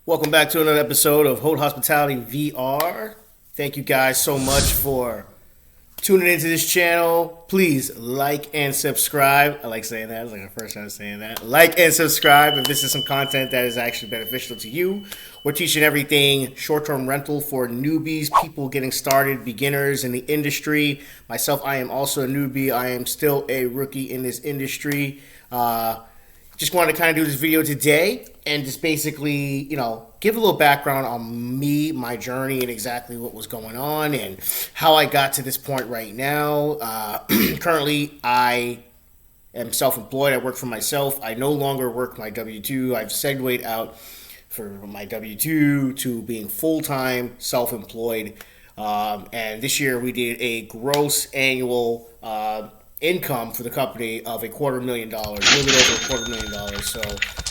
Welcome back to another episode of Hold Hospitality VR. Thank you guys so much for tuning into this channel. Please like and subscribe. I like saying that. It's like our first time saying that. Like and subscribe if this is some content that is actually beneficial to you. We're teaching everything short-term rental for newbies, people getting started, beginners in the industry. Myself, I am also a newbie. I am still a rookie in this industry. Just wanted to kind of do this video today and just basically, give a little background on me, my journey, and exactly what was going on and how I got to this point right now. Currently, I am self-employed. I work for myself. I no longer work my W-2. I've segued out for my W-2 to being full-time self-employed. And this year we did a gross annual income for the company of $250,000, a little bit over $250,000. So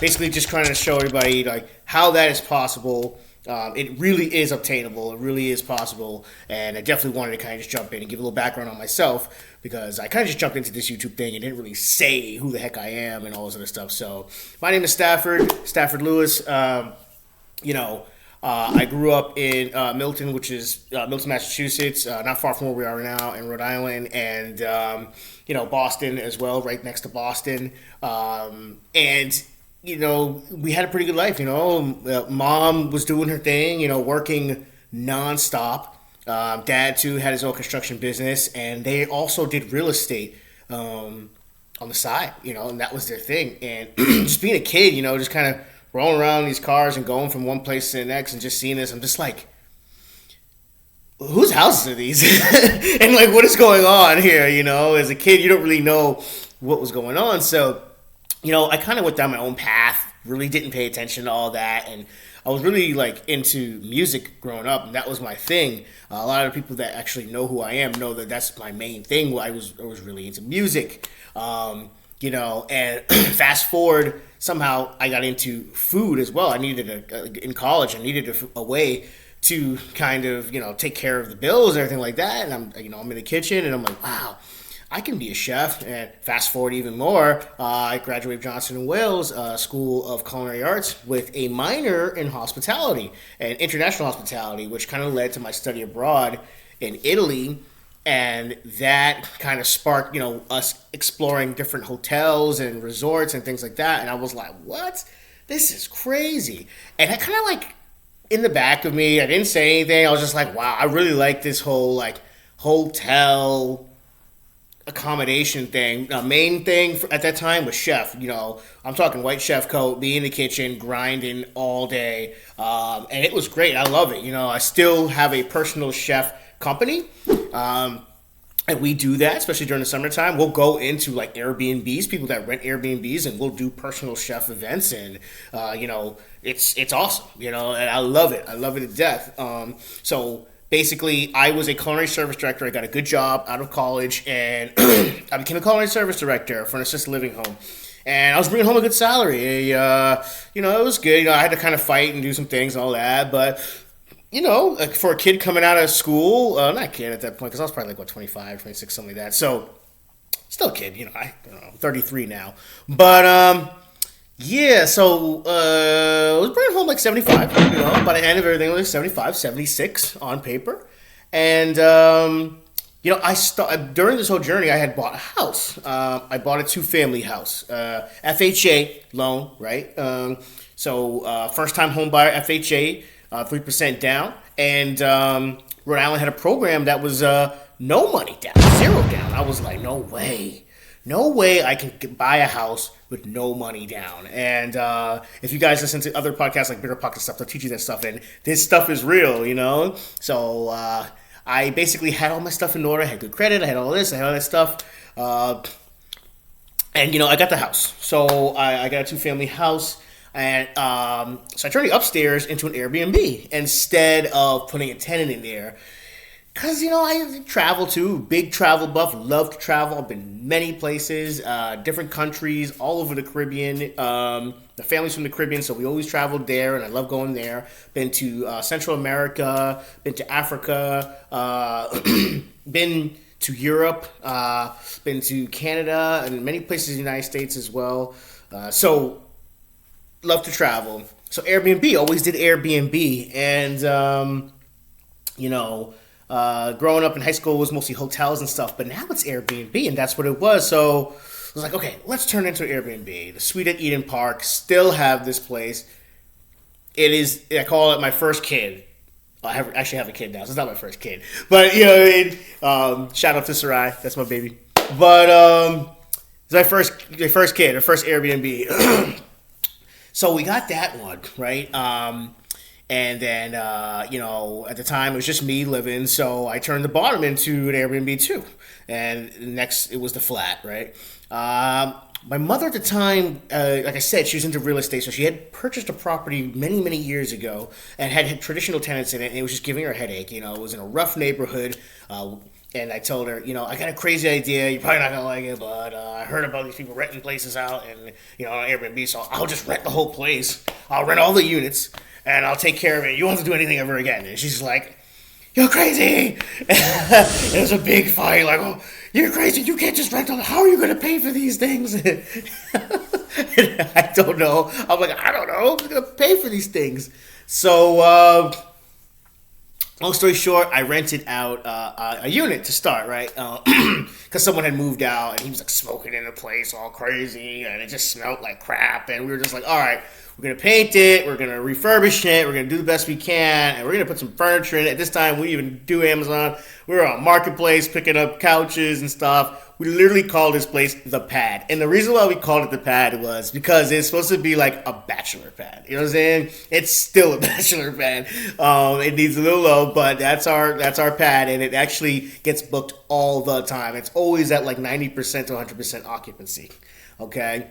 basically just trying to show everybody like how that is possible. It really is obtainable. It really is possible. And I definitely wanted to kind of just jump in and give a little background on myself because I kind of just jumped into this YouTube thing and didn't really say who the heck I am and all this other stuff. So my name is Stafford Lewis. I grew up in Milton, which is Milton, Massachusetts, not far from where we are now in Rhode Island, and Boston as well, right next to Boston. We had a pretty good life. Mom was doing her thing, working nonstop. Dad too had his own construction business, and they also did real estate on the side, and that was their thing. And just being a kid, just kind of rolling around in these cars and going from one place to the next and just seeing this, I'm just like, whose houses are these? And like, what is going on here? As a kid, you don't really know what was going on. So, I kind of went down my own path, really didn't pay attention to all that. And I was really like into music growing up, and that was my thing. A lot of people that actually know who I am know that that's my main thing. I was really into music. And fast forward, somehow I got into food as well. I needed in college, I needed a way to kind of, take care of the bills and everything like that. And I'm in the kitchen and I'm like, wow, I can be a chef. And fast forward even more, I graduated Johnson & Wales School of Culinary Arts with a minor in hospitality and international hospitality, which kind of led to my study abroad in Italy. And that kind of sparked, us exploring different hotels and resorts and things like that. And I was like, what? This is crazy. And I kind of like, in the back of me, I didn't say anything. I was just like, wow, I really like this whole like hotel accommodation thing. The main thing at that time was chef. I'm talking white chef coat, be in the kitchen, grinding all day. And it was great. I love it. I still have a personal chef company. And we do that, especially during the summertime. We'll go into like Airbnbs, people that rent Airbnbs, and we'll do personal chef events. And, it's awesome, and I love it. I love it to death. So basically, I was a culinary service director. I got a good job out of college, and I became a culinary service director for an assisted living home. And I was bringing home a good salary. It was good. I had to kind of fight and do some things and all that, but like for a kid coming out of school, not a kid at that point, because I was probably like, 25, 26, something like that. So, still a kid, I'm 33 now. But, so I was bringing home like 75, by the end of everything, it was 75, 76 on paper. And, during this whole journey, I had bought a house. I bought a 2-family house, FHA loan, right? First time home buyer, FHA. 3% down, and Rhode Island had a program that was no money down, zero down. I was like, no way I can buy a house with no money down. And if you guys listen to other podcasts like Bigger Pocket Stuff, they'll teach you that stuff, and this stuff is real, So I basically had all my stuff in order. I had good credit. I had all this. I had all that stuff. And I got the house. So I got a 2-family house. And so I turned the upstairs into an Airbnb instead of putting a tenant in there. Because, I travel too, big travel buff, love to travel. I've been many places, different countries, all over the Caribbean. The family's from the Caribbean, so we always traveled there, and I love going there. Been to Central America, been to Africa, been to Europe, been to Canada, and many places in the United States as well. So love to travel. So Airbnb, always did Airbnb. And, growing up in high school was mostly hotels and stuff, but now it's Airbnb, and that's what it was. So I was like, okay, let's turn into Airbnb. The Suite at Eden Park still have this place. It is, I call it my first kid. Actually have a kid now, so it's not my first kid. But, you know what I mean? Shout out to Sarai. That's my baby. But it's my first kid, our first Airbnb. So we got that one, right? And then, at the time, it was just me living, so I turned the bottom into an Airbnb too. And next, it was the flat, right? My mother at the time, like I said, she was into real estate, so she had purchased a property many, many years ago and had traditional tenants in it, and it was just giving her a headache. You know, it was in a rough neighborhood, and I told her, I got a crazy idea. You're probably not going to like it, but I heard about these people renting places out and, on Airbnb, so I'll just rent the whole place. I'll rent all the units, and I'll take care of it. You won't have to do anything ever again. And she's like, you're crazy. It was a big fight, like, oh, you're crazy. You can't just rent them. How are you going to pay for these things? I don't know. I'm like, I don't know. I'm going to pay for these things. So, long story short, I rented out a unit to start, right? Because someone had moved out and he was like smoking in the place all crazy and it just smelled like crap. And we were just like, all right, we're going to paint it. We're going to refurbish it. We're going to do the best we can. And we're going to put some furniture in it. At this time, we even do Amazon. We were on Marketplace picking up couches and stuff. We literally called this place The Pad. And the reason why we called it The Pad was because it's supposed to be like a bachelor pad. You know what I'm saying? It's still a bachelor pad. It needs a little low, but that's our pad. And it actually gets booked all the time. It's always at like 90% to 100% occupancy. Okay?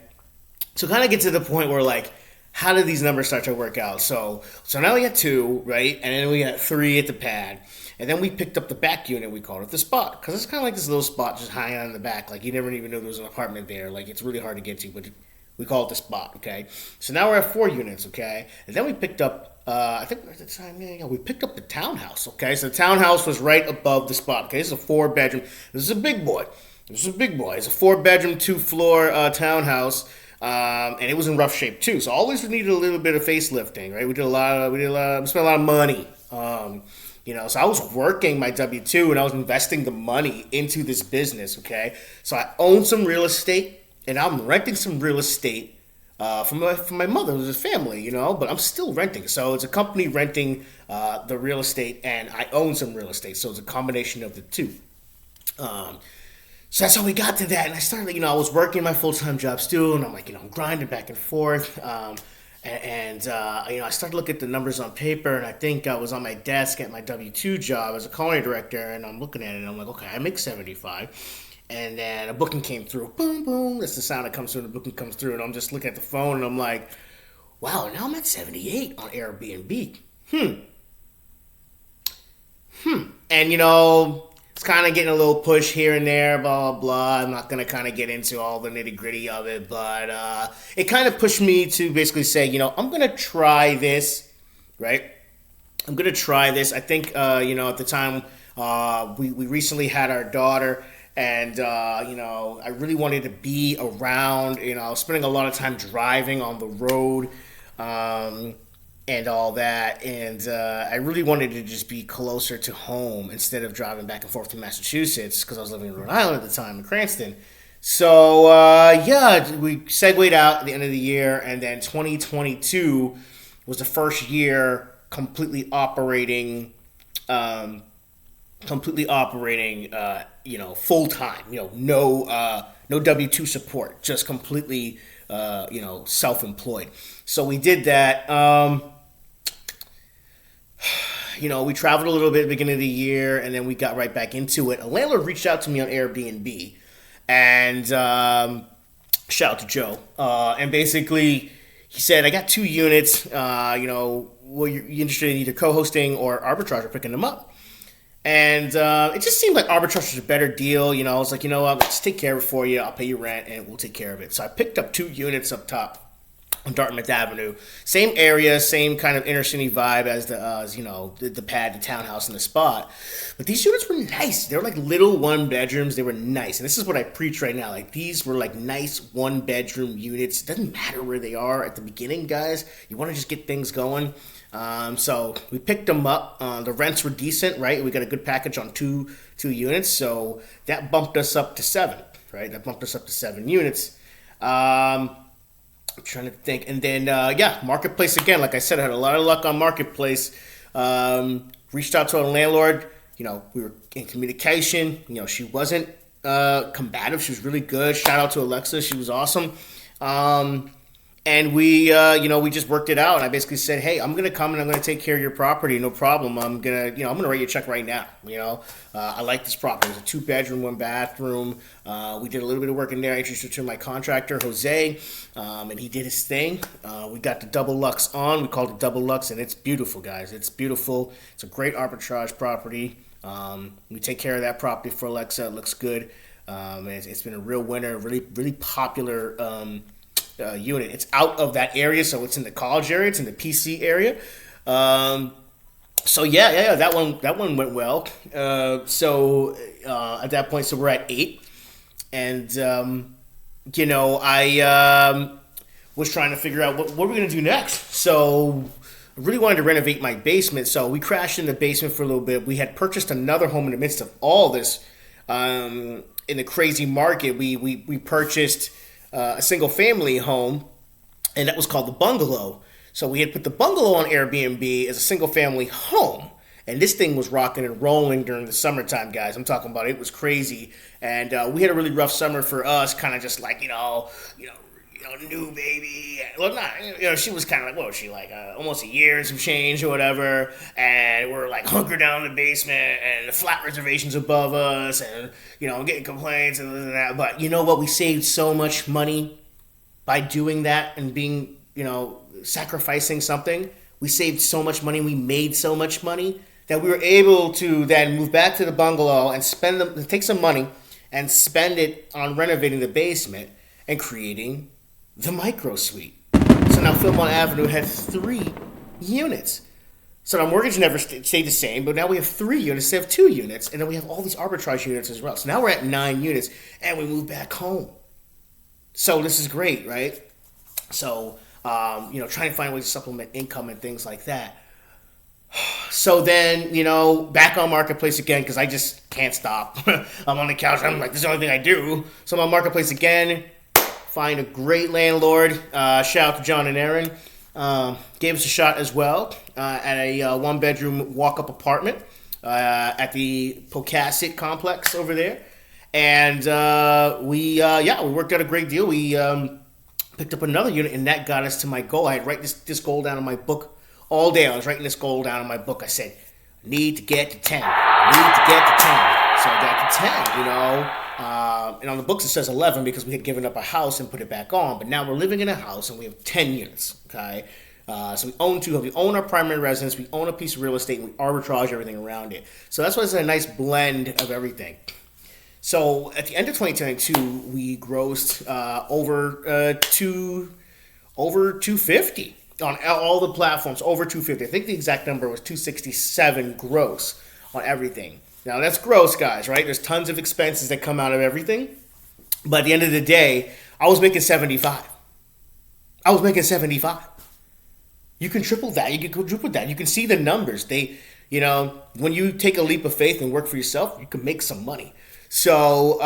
So kind of get to the point where like, how did these numbers start to work out? So now we got 2, right? And then we got 3 at the pad. And then we picked up the back unit. We called it the spot. Because it's kind of like this little spot just hanging out in the back. Like, you never even knew there was an apartment there. Like, it's really hard to get to. But we call it the spot, okay? So now we're at 4 units, okay? And then we picked up, I think at the time, we picked up the townhouse, okay? So the townhouse was right above the spot, okay? This is a 4-bedroom. This is a big boy. It's a 4-bedroom, 2-floor townhouse. And it was in rough shape too. So always we needed a little bit of facelifting, right? We spent a lot of money. So I was working my W-2 and I was investing the money into this business, okay? So I owned some real estate and I'm renting some real estate from my mother, it was a family, but I'm still renting. So it's a company renting the real estate and I own some real estate. So it's a combination of the two. So that's how we got to that. And I started, I was working my full-time job still, and I'm like, I'm grinding back and forth. I started looking at the numbers on paper, and I think I was on my desk at my W-2 job as a culinary director, and I'm looking at it, and I'm like, okay, I make 75. And then a booking came through. Boom, boom. That's the sound that comes through, and the booking comes through, and I'm just looking at the phone, and I'm like, wow, now I'm at 78 on Airbnb. And, it's kind of getting a little push here and there, blah, blah, blah. I'm not going to kind of get into all the nitty gritty of it, but it kind of pushed me to basically say, I'm going to try this, right? I'm going to try this. I think, at the time, we recently had our daughter, and, I really wanted to be around. I was spending a lot of time driving on the road, and all that, and I really wanted to just be closer to home instead of driving back and forth to Massachusetts because I was living in Rhode Island at the time in Cranston. So we segued out at the end of the year, and then 2022 was the first year completely operating full time. No W-2 support, just completely self-employed. So we did that. We traveled a little bit at the beginning of the year, and then we got right back into it. A landlord reached out to me on Airbnb, and shout out to Joe. And basically, he said, I got 2 units. You're interested in either co-hosting or arbitrage or picking them up. And it just seemed like arbitrage was a better deal. I was like, what, let's take care of it for you. I'll pay you rent, and we'll take care of it. So I picked up 2 units up top. on Dartmouth Avenue. Same area, same kind of inner city vibe as the pad, the townhouse, and the spot. But these units were nice. They were like little one bedrooms. They were nice, and this is what I preach right now. Like these were like nice one bedroom units. It doesn't matter where they are at the beginning, guys. You want to just get things going. So we picked them up. The rents were decent, right? We got a good package on two units, so that bumped us up to 7, right? That bumped us up to 7 units. I'm trying to think. And then, Marketplace again. Like I said, I had a lot of luck on Marketplace. Reached out to a landlord. We were in communication. She wasn't combative. She was really good. Shout out to Alexa. She was awesome. And we just worked it out. And I basically said, hey, I'm going to come and I'm going to take care of your property. No problem. I'm going to write you a check right now. I like this property. It was a 2-bedroom, 1-bathroom. We did a little bit of work in there. I introduced her to my contractor, Jose, and he did his thing. We got the double lux on. We called it double lux, and it's beautiful, guys. It's beautiful. It's a great arbitrage property. We take care of that property for Alexa. It looks good. It's been a real winner, really, really popular unit. It's out of that area, so it's in the college area. It's in the PC area. That one went well. At that point, so we're at 8, and I was trying to figure out what we're gonna do next. So I really wanted to renovate my basement, so we crashed in the basement for a little bit. We had purchased another home in the midst of all this. In the crazy market, we purchased a single family home, and that was called the bungalow. So we had put the bungalow on Airbnb as a single family home, and this thing was rocking and rolling during the summertime, guys. I'm talking about it was crazy, and we had a really rough summer for us, kind of just like new baby. Well, not she was kind of like, what was she like, almost a year and some change or whatever, and we're like hunkered down in the basement, and the flat reservations above us, and getting complaints and this and that. But you know what? We saved so much money by doing that and being sacrificing something. We saved so much money. We made so much money that we were able to then move back to the bungalow and take some money and spend it on renovating the basement and creating the micro suite. So now Philmont Avenue had 3 units. So our mortgage never stayed the same, but now we have 3 units instead of 2 units, and then we have all these arbitrage units as well. So now we're at 9 units, and we moved back home. So this is great, right? So, trying to find ways to supplement income and things like that. So then, back on Marketplace again, because I just can't stop. I'm on the couch, I'm like, this is the only thing I do. So I'm on Marketplace again, find a great landlord. Shout out to John and Aaron. Gave us a shot as well at a 1-bedroom walk-up apartment at the Pocasset complex over there. And we worked out a great deal. We picked up another unit, and that got us to my goal. I had write this goal down in my book all day. I was writing this goal down in my book. I said, need to get to 10. Need to get to 10. So I got to 10, and on the books it says 11 because we had given up a house and put it back on. But now we're living in a house and we have 10 units, okay? So we own 2. We own our primary residence. We own a piece of real estate, and we arbitrage everything around it. So that's why it's a nice blend of everything. So at the end of 2022, we grossed over 250 on all the platforms. Over 250. I think the exact number was 267 gross on everything. Now that's gross, guys, right? There's tons of expenses that come out of everything. But at the end of the day, I was making 75. You can triple that. You can quadruple that. You can see the numbers. When you take a leap of faith and work for yourself, you can make some money. So,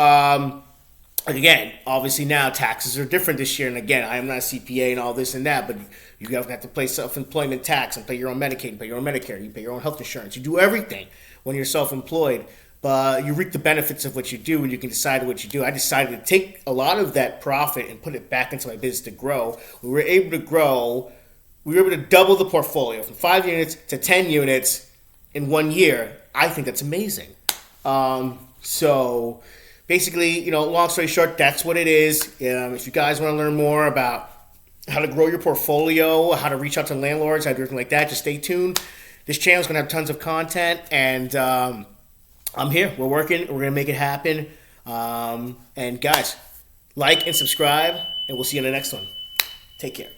again, obviously now taxes are different this year. And again, I am not a CPA and all this and that, but you have to pay self-employment tax and pay your own Medicaid, and pay your own Medicare, you pay your own health insurance. You do everything when you're self-employed, but you reap the benefits of what you do and you can decide what you do. I decided to take a lot of that profit and put it back into my business to grow. We were able to grow. We were able to double the portfolio from 5 units to 10 units in 1 year. I think that's amazing. So basically, long story short, that's what it is. If you guys want to learn more about how to grow your portfolio, how to reach out to landlords, how to do everything like that, just stay tuned. This channel is going to have tons of content, and I'm here. We're working. We're going to make it happen. And guys, like and subscribe, and we'll see you in the next one. Take care.